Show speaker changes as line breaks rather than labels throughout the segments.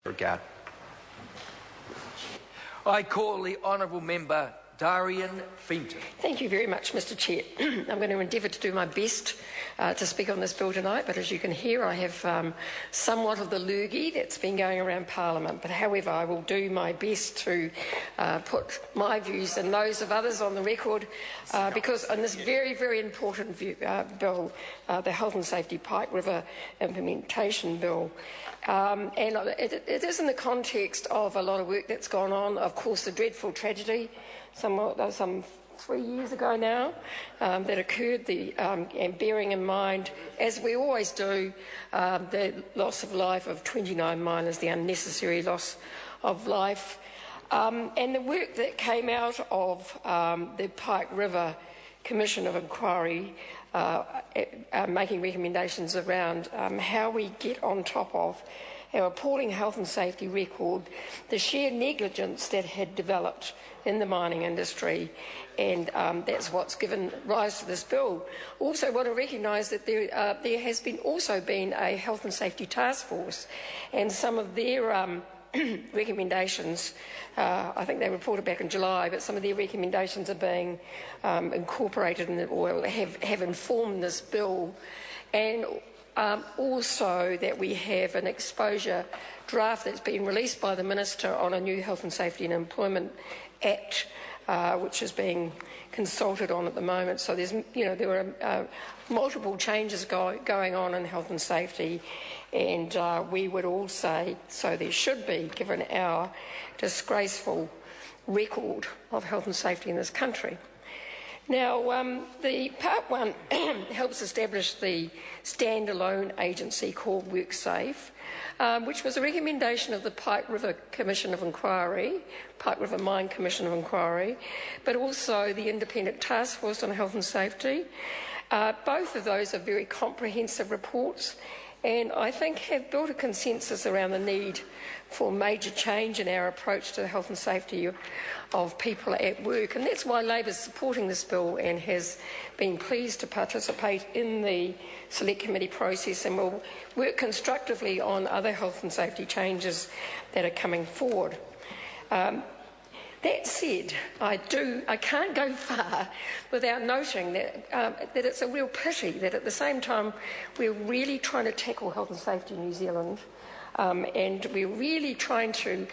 Regard. I call the honourable member Darian Fenton.
Thank you very much, Mr Chair. I'm going to endeavour to do my best to speak on this bill tonight, but as you can hear, I have somewhat of the lurgy that's been going around Parliament. But however, I will do my best to put my views and those of others on the record, because on this very, very important bill, the Health and Safety Pike River Implementation Bill, and it is in the context of a lot of work that's gone on. Of course, the dreadful tragedy some 3 years ago now that occurred, and bearing in mind, as we always do, the loss of life of 29 miners, the unnecessary loss of life, and the work that came out of the Pike River Commission of Inquiry, making recommendations around how we get on top of our appalling health and safety record, the sheer negligence that had developed in the mining industry, and that's what's given rise to this bill. Also want to recognise that there has also been a health and safety task force, and some of their recommendations, I think they reported back in July, but some of their recommendations are being incorporated in or have informed this bill, and also that we have an exposure draft that's been released by the Minister on a new Health and Safety and Employment Act, which is being consulted on at the moment. So there are multiple changes going on in health and safety, and we would all say so there should be, given our disgraceful record of health and safety in this country. Now, the Part 1 helps establish the standalone agency called WorkSafe, which was a recommendation of the Pike River Commission of Inquiry, Pike River Mine Commission of Inquiry, but also the Independent Task Force on Health and Safety. Both of those are very comprehensive reports, and I think have built a consensus around the need for major change in our approach to the health and safety of people at work. And that's why Labor is supporting this bill and has been pleased to participate in the Select Committee process, and will work constructively on other health and safety changes that are coming forward. That said, I can't go far without noting that, that it's a real pity that at the same time we're really trying to tackle health and safety in New Zealand, and we're really trying to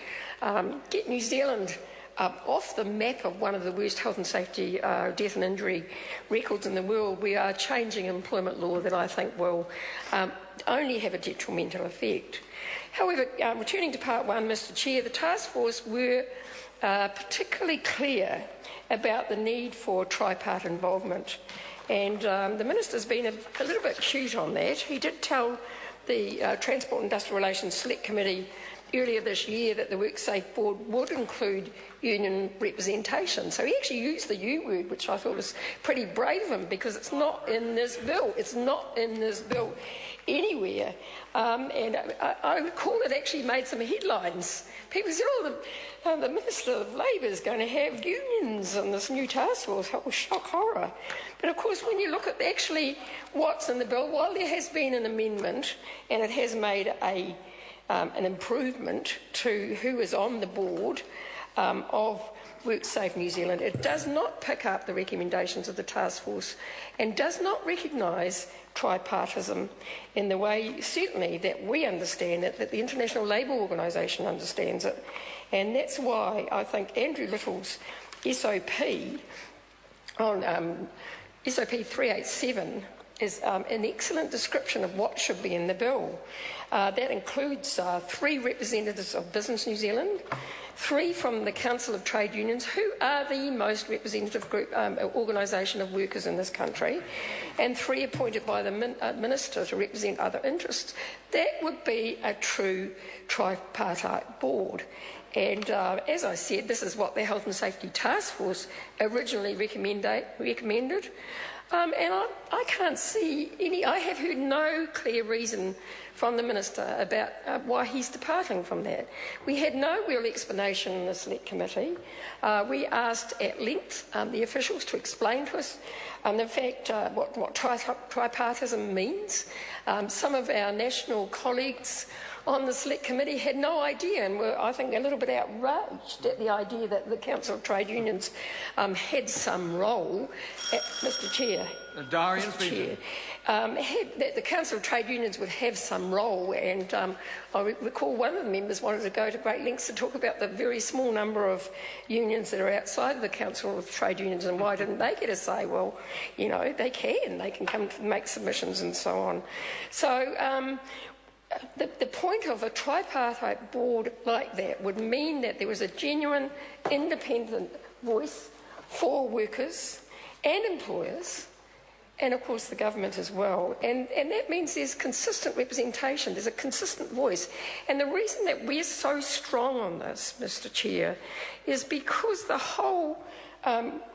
get New Zealand off the map of one of the worst health and safety death and injury records in the world. We are changing employment law that I think will only have a detrimental effect. However, returning to Part 1, Mr Chair, the task force were particularly clear about the need for tripart involvement, and the Minister's been a little bit cute on that. He did tell the Transport and Industrial Relations Select Committee earlier this year that the WorkSafe Board would include union representation. So he actually used the U word, which I thought was pretty brave of him, because it's not in this bill. It's not in this bill anywhere. And I recall it actually made some headlines. People said, oh, the Minister of Labour is going to have unions on this new task force. Oh, shock horror. But of course, when you look at actually what's in the bill, while there has been an amendment and it has made an improvement to who is on the board of WorkSafe New Zealand, it does not pick up the recommendations of the task force and does not recognise tripartism in the way, certainly, that we understand it, that the International Labour Organisation understands it. And that's why I think Andrew Little's SOP on SOP 387 is an excellent description of what should be in the bill. That includes 3 representatives of Business New Zealand, 3 from the Council of Trade Unions, who are the most representative group organisation of workers in this country, and 3 appointed by the Minister to represent other interests. That would be a true tripartite board. And as I said, this is what the Health and Safety Task Force originally recommended. And I can't see any, I have heard no clear reason from the Minister about why he's departing from that. We had no real explanation in the Select Committee. We asked at length the officials to explain to us, in fact, what tripartism means. Some of our national colleagues on the select committee had no idea and were, I think, a little bit outraged at the idea that the Council of Trade Unions had some role, Mr Chair.
Darian,
Mr Chair, that the Council of Trade Unions would have some role, and I recall one of the members wanted to go to great lengths to talk about the very small number of unions that are outside of the Council of Trade Unions and why didn't they get a say. Well, you know, they can come to make submissions and so on. So the point of a tripartite board like that would mean that there was a genuine independent voice for workers and employers, and of course the government as well. And that means there's consistent representation, there's a consistent voice. And the reason that we're so strong on this, Mr Chair, is because the whole,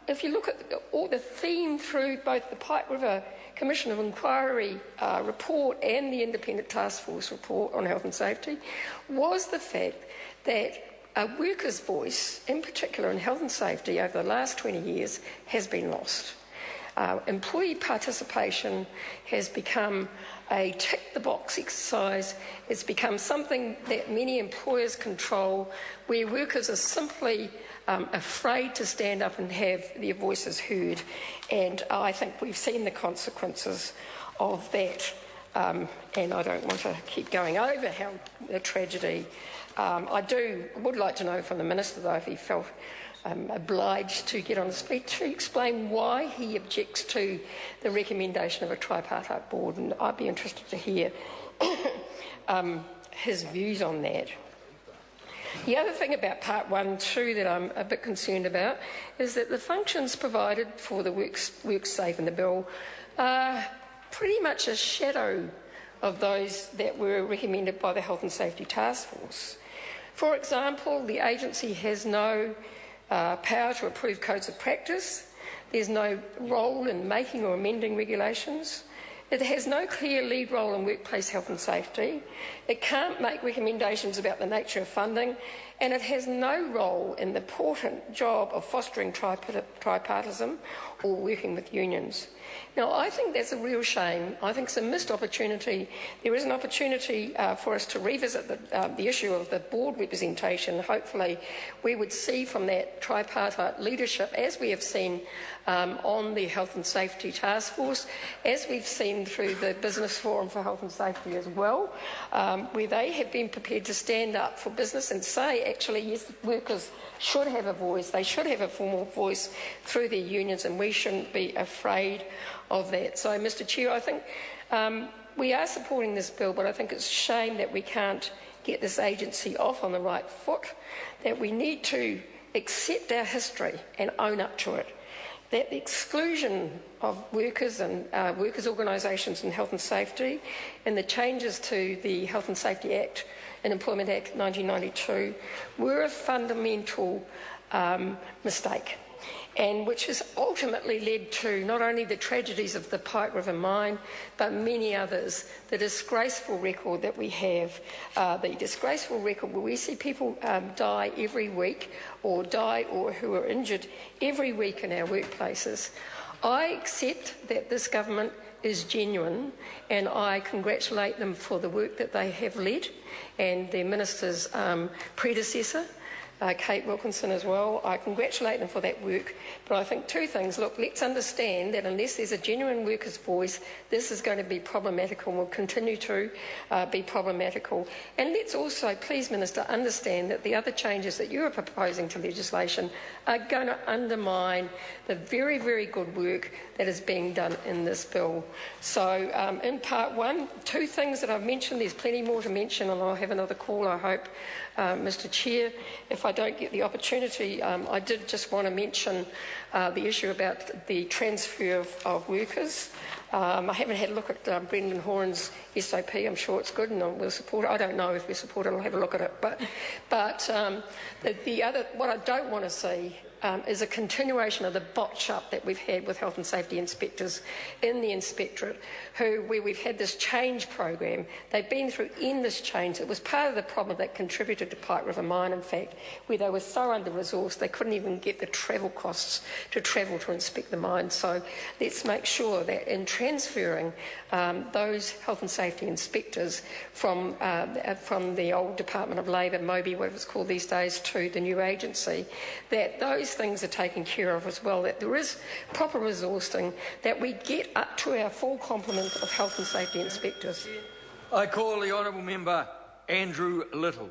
if you look at all the theme through both the Pike River Commission of Inquiry report and the Independent Task Force report on health and safety, was the fact that a worker's voice, in particular in health and safety over the last 20 years, has been lost. Employee participation has become a tick-the-box exercise. It's become something that many employers control, where workers are simply afraid to stand up and have their voices heard. And I think we've seen the consequences of that. And I don't want to keep going over how the tragedy. I would like to know from the Minister, though, if he felt obliged to get on his feet to explain why he objects to the recommendation of a tripartite board, and I'd be interested to hear his views on that. The other thing about Part 1 too that I'm a bit concerned about is that the functions provided for the WorkSafe in the bill are pretty much a shadow of those that were recommended by the Health and Safety Task Force. For example, the agency has no power to approve codes of practice. There's no role in making or amending regulations. It has no clear lead role in workplace health and safety. It can't make recommendations about the nature of funding, and it has no role in the important job of fostering tripartism or working with unions. Now, I think that's a real shame. I think it's a missed opportunity. There is an opportunity for us to revisit the issue of the board representation. Hopefully, we would see from that tripartite leadership, as we have seen on the Health and Safety Task Force, as we've seen through the Business Forum for Health and Safety as well, where they have been prepared to stand up for business and say, actually, yes, workers should have a voice, they should have a formal voice through their unions, and we shouldn't be afraid of that. So, Mr Chair, I think we are supporting this bill, but I think it's a shame that we can't get this agency off on the right foot, that we need to accept our history and own up to it, that the exclusion of workers and workers' organisations in health and safety and the changes to the Health and Safety Act and Employment Act 1992 were a fundamental mistake, and which has ultimately led to not only the tragedies of the Pike River mine, but many others. The disgraceful record that we have, the disgraceful record where we see people die every week, or who are injured every week in our workplaces. I accept that this government is genuine, and I congratulate them for the work that they have led, and their minister's predecessor, Kate Wilkinson as well. I congratulate them for that work, but I think two things. Look, let's understand that unless there's a genuine workers' voice, this is going to be problematical and will continue to be problematical. And let's also, please, Minister, understand that the other changes that you are proposing to legislation are going to undermine the very, very good work that is being done in this bill. So in Part 1, two things that I've mentioned, there's plenty more to mention, and I'll have another call, I hope, Mr Chair. If I don't get the opportunity, I did just want to mention the issue about the transfer of workers. I haven't had a look at Brendan Horan's SOP. I'm sure it's good, and we'll support it. I don't know if we support it. I'll have a look at it. But what I don't want to see is a continuation of the botch-up that we've had with health and safety inspectors in the inspectorate, where we've had this change program. They've been through endless change. It was part of the problem that contributed to Pike River Mine, in fact, where they were so under-resourced they couldn't even get the travel costs to travel to inspect the mine. So let's make sure that in transferring those health and safety inspectors from the old Department of Labour, Mobi, what it's called these days, to the new agency, that those things are taken care of as well, that there is proper resourcing, that we get up to our full complement of health and safety inspectors.
I call the Honourable Member Andrew Little.